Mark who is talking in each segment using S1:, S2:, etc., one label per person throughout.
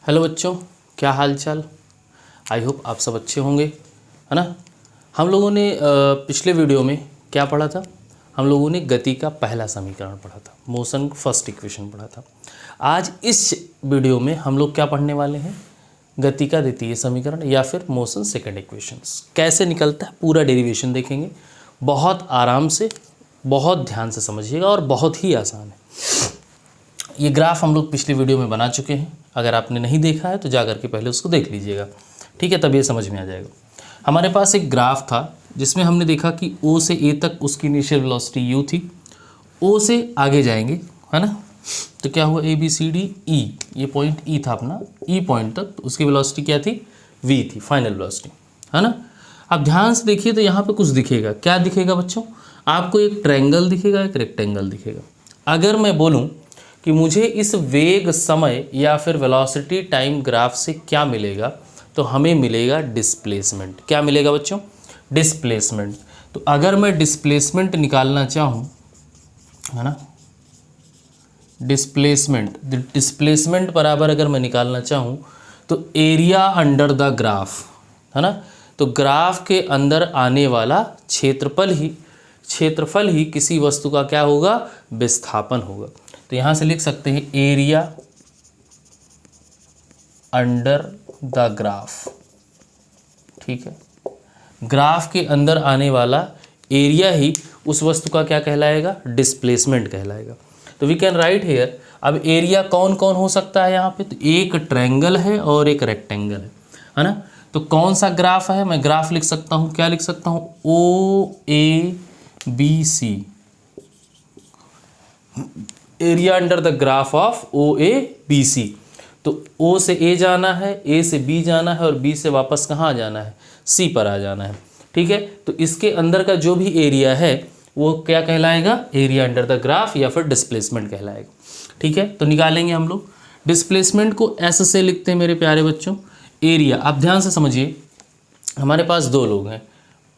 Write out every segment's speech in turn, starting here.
S1: Hello बच्चों, क्या हाल चाल। आई होप आप सब अच्छे होंगे, है ना। हम लोगों ने पिछले वीडियो में क्या पढ़ा था। हम लोगों ने गति का पहला समीकरण पढ़ा था, मोशन फर्स्ट इक्वेशन पढ़ा था। आज इस वीडियो में हम लोग क्या पढ़ने वाले हैं, गति का द्वितीय समीकरण या फिर मोशन सेकंड इक्वेशंस कैसे निकलता है, पूरा डेरिवेशन देखेंगे। बहुत आराम से, बहुत ध्यान से समझिएगा और बहुत ही आसान है। ये ग्राफ हम लोग पिछली वीडियो में बना चुके हैं, अगर आपने नहीं देखा है तो जा करके पहले उसको देख लीजिएगा, ठीक है, तब ये समझ में आ जाएगा। हमारे पास एक ग्राफ था जिसमें हमने देखा कि O से A तक उसकी इनिशियल वेलोसिटी u थी, O से आगे जाएंगे, है ना। तो क्या हुआ, ABCD E, ये पॉइंट E था अपना, E पॉइंट तक तो उसकी वेलोसिटी क्या थी, v थी, फाइनल वेलोसिटी, है ना। अब ध्यान से देखिए तो यहाँ पे कुछ दिखेगा, क्या दिखेगा बच्चों, आपको एक ट्रायंगल दिखेगा, एक रेक्टेंगल दिखेगा। अगर मैं बोलूँ कि मुझे इस वेग समय या फिर वेलोसिटी टाइम ग्राफ से क्या मिलेगा, तो हमें मिलेगा डिस्प्लेसमेंट। क्या मिलेगा बच्चों, डिस्प्लेसमेंट। तो अगर मैं डिस्प्लेसमेंट निकालना चाहूँ, है ना, डिस्प्लेसमेंट बराबर अगर मैं निकालना चाहूँ तो एरिया अंडर द ग्राफ, है ना। तो ग्राफ के अंदर आने वाला क्षेत्रफल ही किसी वस्तु का क्या होगा, विस्थापन होगा। तो यहाँ से लिख सकते हैं एरिया अंडर द ग्राफ, ठीक है। ग्राफ के अंदर आने वाला एरिया ही उस वस्तु का क्या कहलाएगा, डिस्प्लेसमेंट कहलाएगा। तो वी कैन राइट हेयर, अब एरिया कौन कौन हो सकता है यहाँ पे, तो एक ट्रायंगल है और एक रेक्टेंगल है ना। तो कौन सा ग्राफ है, मैं ग्राफ लिख सकता हूँ, क्या लिख सकता हूँ, OABC, area under the graph of OABC। तो O से A जाना है, A से B जाना है और B से वापस कहाँ जाना है, C पर आ जाना है, ठीक है। तो इसके अंदर का जो भी एरिया है वो क्या कहलाएगा, एरिया अंडर द ग्राफ या फिर डिस्प्लेसमेंट कहलाएगा, ठीक है। तो निकालेंगे हम लोग डिस्प्लेसमेंट को, ऐसे से लिखते हैं मेरे प्यारे बच्चों, एरिया। आप ध्यान से समझिए, हमारे पास दो लोग हैं,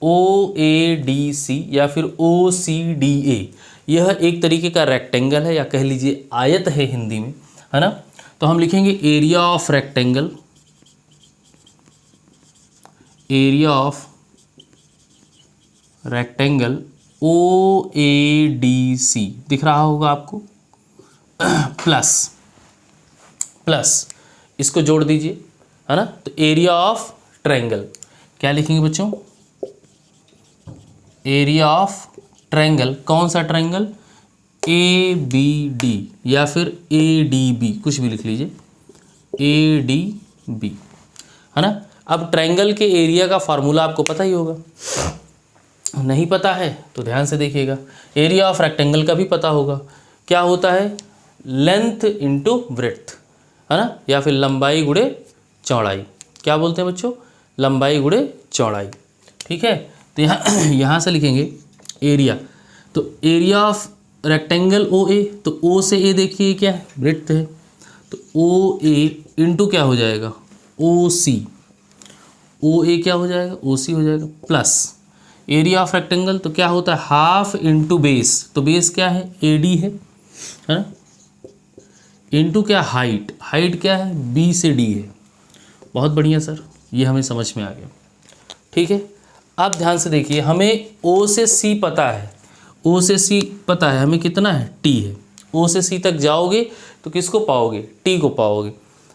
S1: OADC या फिर OCDA। यह एक तरीके का रेक्टेंगल है या कह लीजिए आयत है हिंदी में, है ना। तो हम लिखेंगे area of rectangle, area of rectangle OADC दिख रहा होगा आपको, प्लस इसको जोड़ दीजिए, है ना। तो एरिया ऑफ ट्रायंगल क्या लिखेंगे बच्चों, एरिया ऑफ ट्रायंगल, कौन सा ट्रायंगल, ABD या फिर ADB, कुछ भी लिख लीजिए, ADB, है ना। अब ट्रायंगल के एरिया का फार्मूला आपको पता ही होगा, नहीं पता है तो ध्यान से देखिएगा। एरिया ऑफ रेक्टेंगल का भी पता होगा, क्या होता है, लेंथ इंटू ब्रेड्थ, है ना, या फिर लंबाई गुणे चौड़ाई, क्या बोलते हैं बच्चों, लंबाई गुणे चौड़ाई, ठीक है। तो यहाँ से लिखेंगे एरिया, तो एरिया ऑफ रेक्टेंगल OA, तो O से A देखिए क्या है, ब्रेड्थ है, तो OA इंटू क्या हो जाएगा, OC, OA क्या हो जाएगा, OC हो जाएगा, प्लस एरिया ऑफ रेक्टेंगल तो क्या होता है, हाफ इंटू बेस, तो बेस क्या है, AD है ना, इंटू क्या, हाइट, हाइट क्या है, B से D है। बहुत बढ़िया सर, ये हमें समझ में आ गया, ठीक है। अब ध्यान से देखिए, हमें O से C पता है, O से C पता है, हमें कितना है, T है। O से C तक जाओगे तो किसको पाओगे, T को पाओगे,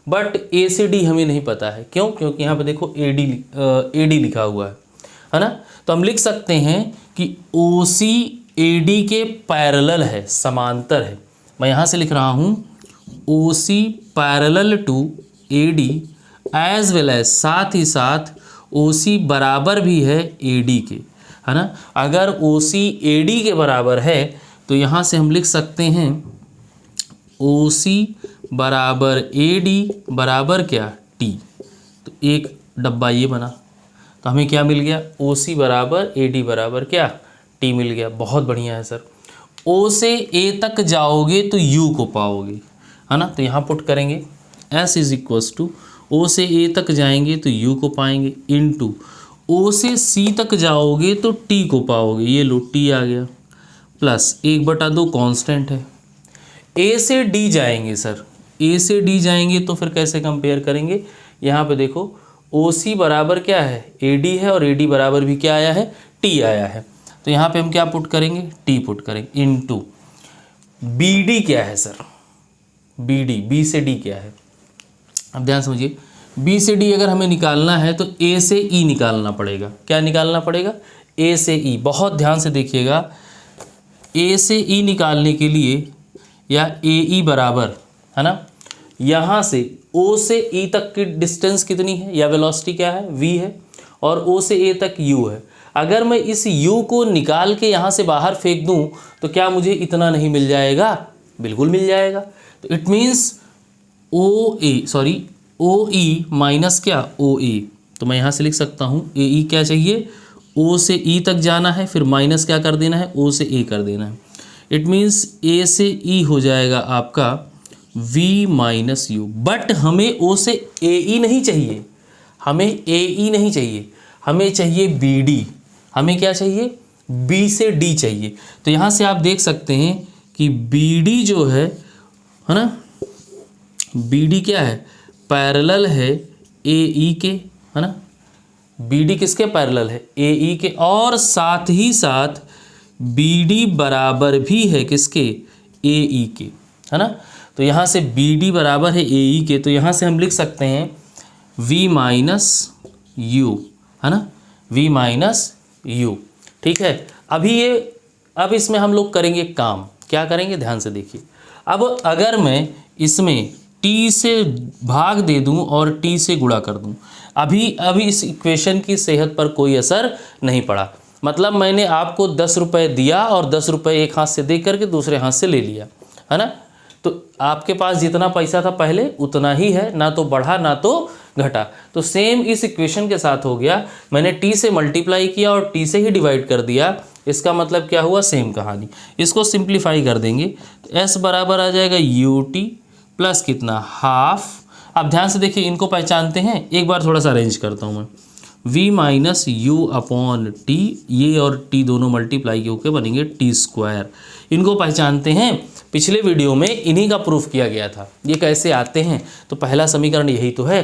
S1: बट A से D हमें नहीं पता है, क्यों, क्योंकि यहाँ पे देखो AD लिखा हुआ है ना। तो हम लिख सकते हैं कि OC AD के पैरेलल है, समांतर है। मैं यहाँ से लिख रहा हूँ OC parallel to AD as well as, साथ ही साथ OC बराबर भी है AD के, है ना। अगर OC AD के बराबर है तो यहाँ से हम लिख सकते हैं OC बराबर AD बराबर क्या, T। तो एक डब्बा ये बना, तो हमें क्या मिल गया, OC बराबर AD बराबर क्या, T मिल गया। बहुत बढ़िया है सर। O से A तक जाओगे तो U को पाओगे, है ना। तो यहाँ पुट करेंगे S is equals to, O से A तक जाएंगे तो U को पाएंगे, इनटू O से C तक जाओगे तो T को पाओगे, ये लो T आ गया, प्लस 1/2 कांस्टेंट है। A से D जाएंगे सर, ए से डी जाएंगे तो फिर कैसे कंपेयर करेंगे? यहाँ पे देखो ओ सी बराबर क्या है, ए डी है, और ए डी बराबर भी क्या आया है, टी आया है। तो यहाँ पे हम क्या पुट करेंगे, टी पुट करेंगे इनटू बी डी क्या है सर, बी डी, बी से डी क्या है। अब ध्यान समझिए, बी से डी अगर हमें निकालना है तो ए से ई निकालना पड़ेगा। क्या निकालना पड़ेगा, ए से ई। बहुत ध्यान से देखिएगा, ए से ई निकालने के लिए या ए ई बराबर है ना, यहाँ से ओ से ई तक की डिस्टेंस कितनी है या वेलोसिटी क्या है, वी है, और ओ से ए तक यू है। अगर मैं इस यू को निकाल के यहाँ से बाहर फेंक दूँ तो क्या मुझे इतना नहीं मिल जाएगा, बिल्कुल मिल जाएगा। तो it means O E minus क्या, ओ ए। तो मैं यहाँ से लिख सकता हूँ ए ई क्या चाहिए, ओ से ई तक जाना है, फिर माइनस क्या कर देना है, ओ से ए कर देना है। इट मीन्स ए से ई हो जाएगा आपका v माइनस यू। बट हमें ओ से ए ई नहीं चाहिए, हमें ए ई नहीं चाहिए, हमें चाहिए बी डी। हमें क्या चाहिए, बी से डी चाहिए। तो यहाँ से आप देख सकते हैं कि बी डी जो है ना, बी डी क्या है, पैरेलल है ए ई के, है ना। बी डी किसके पैरेलल है, ए ई के, और साथ ही साथ बी डी बराबर भी है किसके, ए ई के, है ना। तो यहाँ से बी डी बराबर है ए ई के, तो यहाँ से हम लिख सकते हैं v माइनस यू, है ना, v माइनस यू। ठीक है। अब इसमें हम लोग करेंगे काम, क्या करेंगे, ध्यान से देखिए। अब अगर मैं इसमें t से भाग दे दूं और t से गुणा कर दूं, अभी इस इक्वेशन की सेहत पर कोई असर नहीं पड़ा। मतलब मैंने आपको 10 रुपये दिया और 10 रुपये एक हाथ से दे करके दूसरे हाथ से ले लिया, है ना। तो आपके पास जितना पैसा था पहले उतना ही है, ना तो बढ़ा ना तो घटा। तो सेम इस इक्वेशन के साथ हो गया, मैंने t से मल्टीप्लाई किया और t से ही डिवाइड कर दिया। इसका मतलब क्या हुआ, सेम कहानी। इसको सिंप्लीफाई कर देंगे तो s बराबर आ जाएगा यू टी प्लस कितना, हाफ। अब ध्यान से देखिए, इनको पहचानते हैं, एक बार थोड़ा सा अरेंज करता हूँ मैं। v minus u upon t, ये और t दोनों मल्टीप्लाई होकर बनेंगे टी स्क्वायर। इनको पहचानते हैं, पिछले वीडियो में इन्हीं का प्रूफ किया गया था। ये कैसे आते हैं, तो पहला समीकरण यही तो है,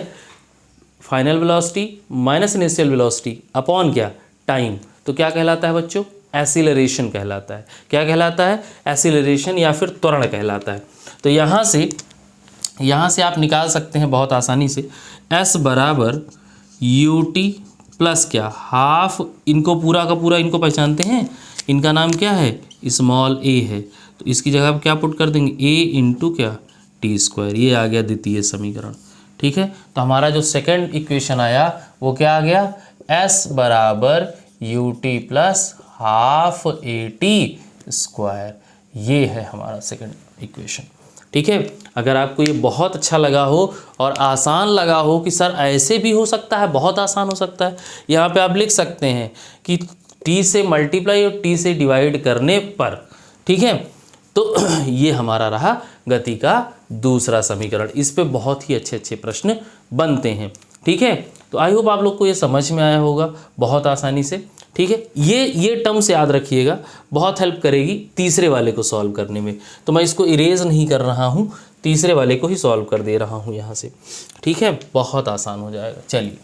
S1: final velocity minus initial velocity upon क्या, टाइम। तो क्या कहलाता है बच्चों, एक्सीलरेशन कहलाता है। क्या कहलाता है, एक्सीलरेशन या फिर त्वरण कहलाता है। तो यहाँ से आप निकाल सकते हैं बहुत आसानी से, s बराबर यू टी प्लस क्या, हाफ। इनको पूरा का पूरा इनको पहचानते हैं, इनका नाम क्या है, स्मॉल a है। तो इसकी जगह आप क्या पुट कर देंगे, a इंटू क्या, टी स्क्वायर। ये आ गया द्वितीय समीकरण। ठीक है। तो हमारा जो सेकंड इक्वेशन आया वो क्या आ गया, s बराबर you t plus half a t square. ये है हमारा सेकंड इक्वेशन। ठीक है। अगर आपको ये बहुत अच्छा लगा हो और आसान लगा हो कि सर ऐसे भी हो सकता है, बहुत आसान हो सकता है, यहाँ पे आप लिख सकते हैं कि t से मल्टीप्लाई और t से डिवाइड करने पर, ठीक है। तो ये हमारा रहा गति का दूसरा समीकरण। इस पे बहुत ही अच्छे अच्छे प्रश्न बनते हैं। ठीक है। तो आई होप आप लोग को ये समझ में आया होगा बहुत आसानी से। ठीक है। ये टर्म्स याद रखिएगा, बहुत हेल्प करेगी तीसरे वाले को सॉल्व करने में। तो मैं इसको इरेज नहीं कर रहा हूँ, तीसरे वाले को ही सॉल्व कर दे रहा हूँ यहाँ से। ठीक है। बहुत आसान हो जाएगा। चलिए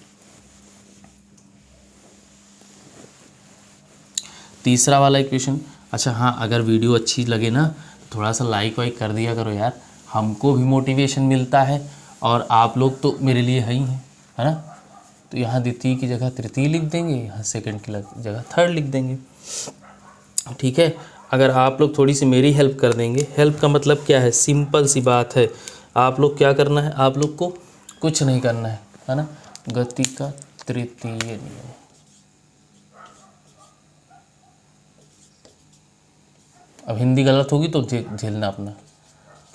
S1: तीसरा वाला इक्वेशन। अच्छा हाँ, अगर वीडियो अच्छी लगे ना थोड़ा सा लाइक वाइक कर दिया करो यार, हमको भी मोटिवेशन मिलता है और आप लोग तो मेरे लिए है ही हैं, है ना। तो यहाँ द्वितीय की जगह तृतीय लिख देंगे, यहाँ सेकंड की जगह थर्ड लिख देंगे। ठीक है। अगर आप लोग थोड़ी सी मेरी हेल्प कर देंगे, हेल्प का मतलब क्या है, सिंपल सी बात है, आप लोग क्या करना है, आप लोग को कुछ नहीं करना है ना। गति का तृतीय नियम, अब हिंदी गलत होगी तो झेलना अपना,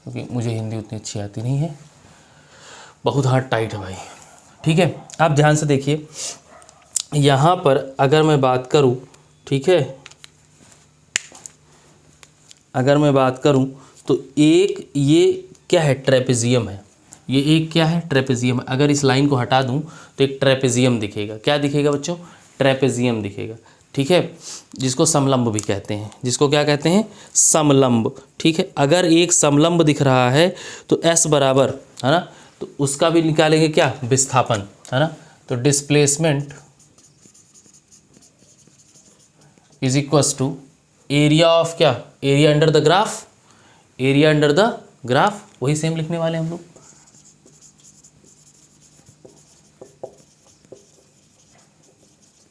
S1: क्योंकि मुझे हिंदी उतनी अच्छी आती नहीं है, बहुत हार्ड टाइट है भाई। ठीक है। आप ध्यान से देखिए, यहाँ पर अगर मैं बात करूँ, ठीक है, अगर मैं बात करूँ तो एक ये क्या है, ट्रेपेजियम है। ये एक क्या है, ट्रेपेजियम है। अगर इस लाइन को हटा दूँ तो एक ट्रेपेजियम दिखेगा। क्या दिखेगा बच्चों, ट्रेपेजियम दिखेगा। ठीक है, जिसको समलंब भी कहते हैं, जिसको क्या कहते हैं, समलंब। ठीक है, अगर एक समलंब दिख रहा है तो S बराबर, है ना, तो उसका भी निकालेंगे क्या, विस्थापन, है ना। तो displacement is equals to area of क्या, area under the graph, area under the graph, वही सेम लिखने वाले हम लोग।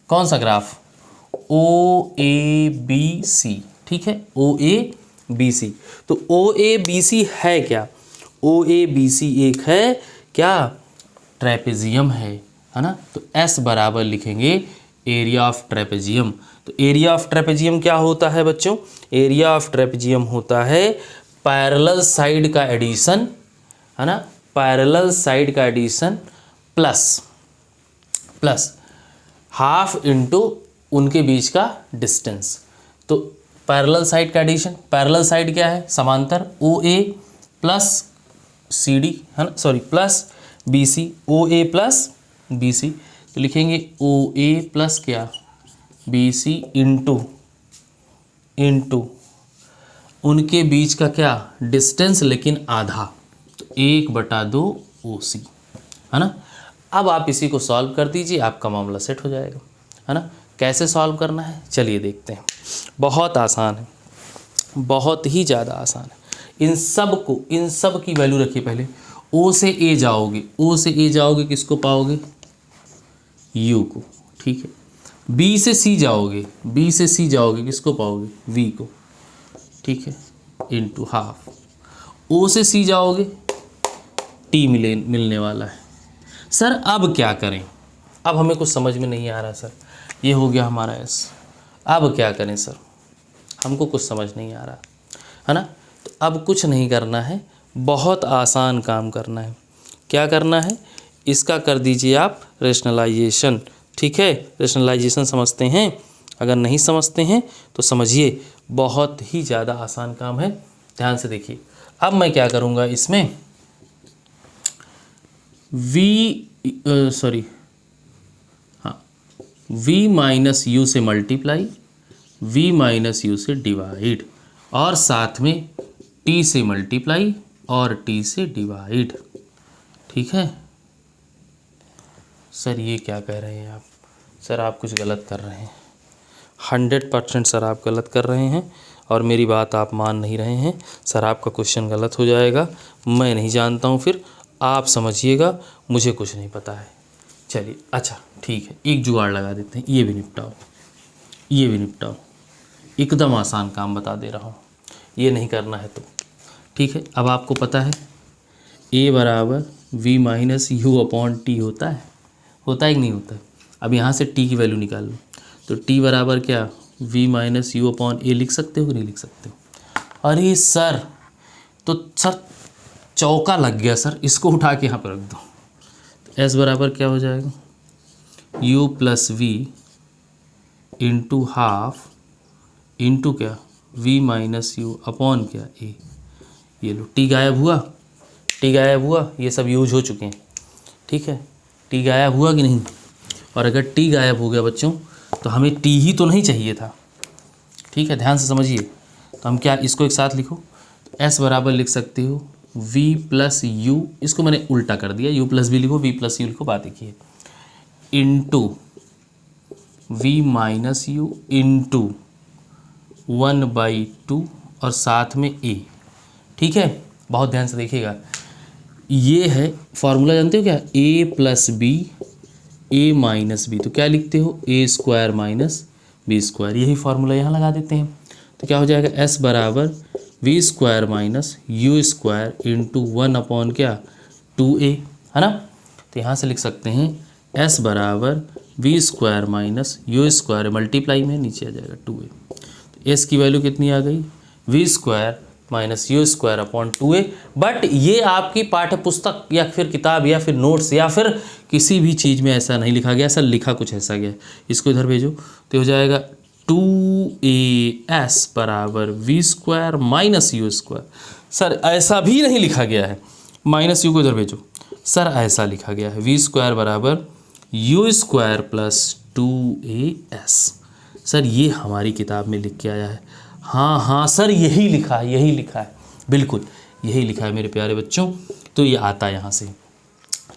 S1: कौन सा ग्राफ, OABC। ठीक है, OABC। तो OABC है क्या, OABC एक है क्या, ट्रेपेजियम है ना। तो S बराबर लिखेंगे एरिया ऑफ ट्रेपेजियम। तो एरिया ऑफ ट्रेपेजियम क्या होता है बच्चों, एरिया ऑफ ट्रेपेजियम होता है पैरेलल साइड का एडिशन, है ना, पैरेलल साइड का एडिशन प्लस हाफ इंटू उनके बीच का डिस्टेंस। तो पैरेलल साइड का एडिशन, पैरेलल साइड क्या है, समांतर, OA प्लस CD, है ना, sorry plus BC, OA plus BC। तो लिखेंगे OA प्लस क्या, BC इंटू उनके बीच का क्या, डिस्टेंस, लेकिन आधा, तो 1/2 OC, है ना। अब आप इसी को सॉल्व कर दीजिए, आपका मामला सेट हो जाएगा, है ना। कैसे सॉल्व करना है चलिए देखते हैं। बहुत आसान है, बहुत ही ज़्यादा आसान है। इन सब की वैल्यू रखिए पहले। O से A जाओगे, O से A जाओगे, किसको पाओगे, U को। ठीक है, B से C जाओगे, B से C जाओगे, किसको पाओगे, V को। ठीक है, इंटू हाफ। O से C जाओगे, T मिलने वाला है। सर अब क्या करें, अब हमें कुछ समझ में नहीं आ रहा सर, ये हो गया हमारा S, अब क्या करें सर, हमको कुछ समझ नहीं आ रहा, है ना। तो अब कुछ नहीं करना है, बहुत आसान काम करना है। क्या करना है, इसका कर दीजिए आप रेशनलाइजेशन। ठीक है, रेशनलाइजेशन समझते हैं, अगर नहीं समझते हैं तो समझिए, बहुत ही ज़्यादा आसान काम है, ध्यान से देखिए। अब मैं क्या करूँगा इसमें, V माइनस यू से मल्टीप्लाई, V माइनस यू से डिवाइड, और साथ में T से मल्टीप्लाई और T से डिवाइड। ठीक है सर, ये क्या कह रहे हैं आप, सर आप कुछ गलत कर रहे हैं, 100% सर आप गलत कर रहे हैं, और मेरी बात आप मान नहीं रहे हैं। सर आपका क्वेश्चन गलत हो जाएगा, मैं नहीं जानता हूँ, फिर आप समझिएगा, मुझे कुछ नहीं पता है। चलिए अच्छा ठीक है, एक जुगाड़ लगा देते हैं, ये भी निपटाओ, ये भी निपटाओ, एकदम आसान काम बता दे रहा हूँ, ये नहीं करना है तो। ठीक है, अब आपको पता है A बराबर V minus u upon T होता है कि नहीं होता है। अब यहाँ से T की वैल्यू निकाल लो, तो T बराबर क्या, V minus u upon A लिख सकते हो कि नहीं लिख सकते हो। अरे सर, तो सर चौका लग गया सर, इसको उठा के यहाँ पर रख दो। तो S बराबर क्या हो जाएगा, U plus V into half into क्या, V माइनस यू अपॉन क्या A। ये लो, T गायब हुआ, T गायब हुआ, ये सब यूज हो चुके हैं। ठीक है, T गायब हुआ कि नहीं, और अगर T गायब हो गया बच्चों तो हमें T ही तो नहीं चाहिए था। ठीक है, ध्यान से समझिए। तो हम क्या, इसको एक साथ लिखो, तो S बराबर लिख सकते हो V प्लस यू, इसको मैंने उल्टा कर दिया, U प्लस V लिखो, V प्लस यू लिखो, बात देखिए, into V minus you into 1/2 और साथ में A। ठीक है, बहुत ध्यान से देखिएगा, ये है फॉर्मूला, जानते हो क्या, A plus B A minus B, तो क्या लिखते हो, A square minus B square, यही फार्मूला यहाँ लगा देते हैं। तो क्या हो जाएगा, S बराबर V square minus you square into 1 upon क्या 2A, है ना। तो यहाँ से लिख सकते हैं S बराबर V square minus you square, multiply में नीचे आ जाएगा 2A। तो S की वैल्यू कितनी आ गई, V square minus you square upon 2A। But ये आपकी पाठ्य पुस्तक या फिर किताब या फिर नोट्स या फिर किसी भी चीज़ में ऐसा नहीं लिखा गया, ऐसा लिखा कुछ ऐसा गया, इसको इधर भेजो तो हो जाएगा 2AS बराबर V square minus you square. Sir ऐसा भी नहीं लिखा गया है, माइनस यू को इधर भेजो, सर ऐसा लिखा गया है V स्क्वायर बराबर u square plus 2AS। Sir ये हमारी किताब में लिख के आया है। हाँ हाँ सर यही लिखा है, यही लिखा है, बिल्कुल यही लिखा है मेरे प्यारे बच्चों। तो ये आता है यहाँ से,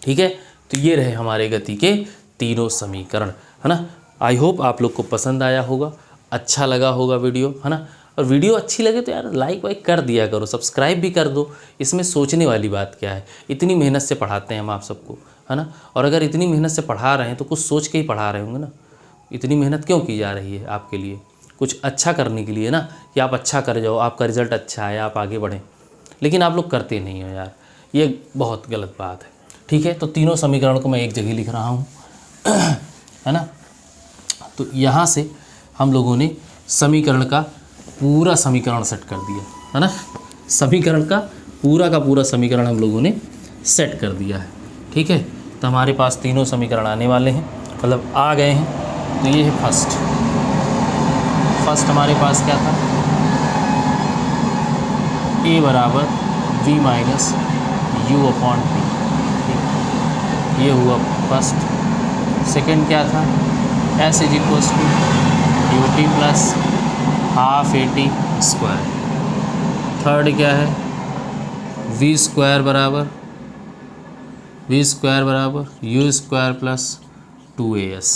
S1: ठीक है। तो ये रहे हमारे गति के तीनों समीकरण, है ना। आई होप आप लोग को पसंद आया होगा, अच्छा लगा होगा वीडियो, है ना। और वीडियो अच्छी लगे तो यार लाइक वाइक कर दिया करो, सब्सक्राइब भी कर दो। इसमें सोचने वाली बात क्या है, इतनी मेहनत से पढ़ाते हैं हम आप सबको, है ना। और अगर इतनी मेहनत से पढ़ा रहे हैं तो कुछ सोच के ही पढ़ा रहे होंगे ना। इतनी मेहनत क्यों की जा रही है आपके लिए, कुछ अच्छा करने के लिए ना, कि आप अच्छा कर जाओ, आपका रिजल्ट अच्छा आए, आप आगे बढ़ें। लेकिन आप लोग करते नहीं हो यार, ये बहुत गलत बात है, ठीक है। तो तीनों समीकरण को मैं एक जगह लिख रहा हूँ, है ना। तो यहाँ से हम लोगों ने समीकरण का पूरा समीकरण सेट कर दिया, है ना। समीकरण का पूरा समीकरण हम लोगों ने सेट कर दिया है, ठीक है। तो हमारे पास तीनों समीकरण आने वाले हैं, मतलब आ गए हैं। तो ये है फर्स्ट हमारे पास क्या था, a बराबर v minus u upon t, ये हुआ फर्स्ट। सेकंड क्या था, s is equals to u t plus half a t square. Third क्या है, v स्क्वायर बराबर यू स्क्वायर प्लस 2as।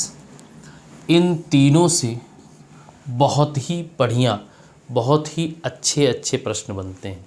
S1: इन तीनों से बहुत ही बढ़िया, बहुत ही अच्छे प्रश्न बनते हैं,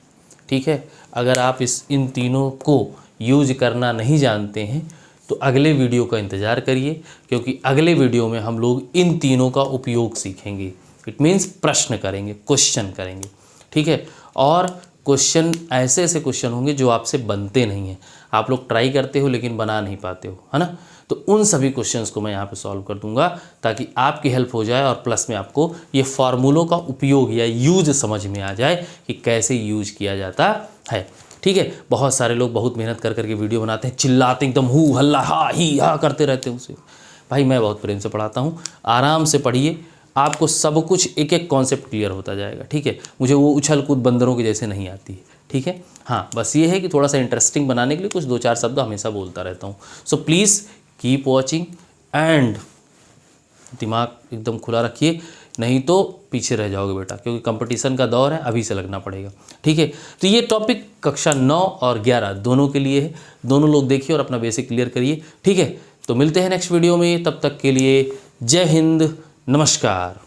S1: ठीक है। अगर आप इन तीनों को यूज करना नहीं जानते हैं तो अगले वीडियो का इंतज़ार करिए, क्योंकि अगले वीडियो में हम लोग इन तीनों का उपयोग सीखेंगे। इट मीन्स प्रश्न करेंगे, क्वेश्चन करेंगे, ठीक है। और क्वेश्चन ऐसे क्वेश्चन होंगे जो आपसे बनते नहीं हैं, आप लोग ट्राई करते हो लेकिन बना नहीं पाते हो, है ना। तो उन सभी क्वेश्चंस को मैं यहाँ पे सॉल्व कर दूंगा, ताकि आपकी हेल्प हो जाए और प्लस में आपको ये फार्मूलों का उपयोग या यूज समझ में आ जाए कि कैसे यूज किया जाता है, ठीक है। बहुत सारे लोग बहुत मेहनत कर करके वीडियो बनाते हैं, चिल्लाते एकदम हु हल्ला हा ही हा करते रहते हैं उसे। भाई मैं बहुत प्रेम से पढ़ाता हूँ, आराम से पढ़िए, आपको सब कुछ एक एक कॉन्सेप्ट क्लियर होता जाएगा, ठीक है। मुझे वो उछल कूद बंदरों के जैसे नहीं आती है, ठीक है। हाँ बस ये है कि थोड़ा सा इंटरेस्टिंग बनाने के लिए कुछ 2-4 शब्द हमेशा बोलता रहता हूँ। So please keep watching and दिमाग एकदम खुला रखिए, नहीं तो पीछे रह जाओगे बेटा, क्योंकि कंपटीशन का दौर है, अभी से लगना पड़ेगा, ठीक है। तो ये टॉपिक कक्षा 9 और 11 दोनों के लिए है, दोनों लोग देखिए और अपना बेसिक क्लियर करिए, ठीक है। तो मिलते हैं नेक्स्ट वीडियो में, तब तक के लिए जय हिंद, नमस्कार।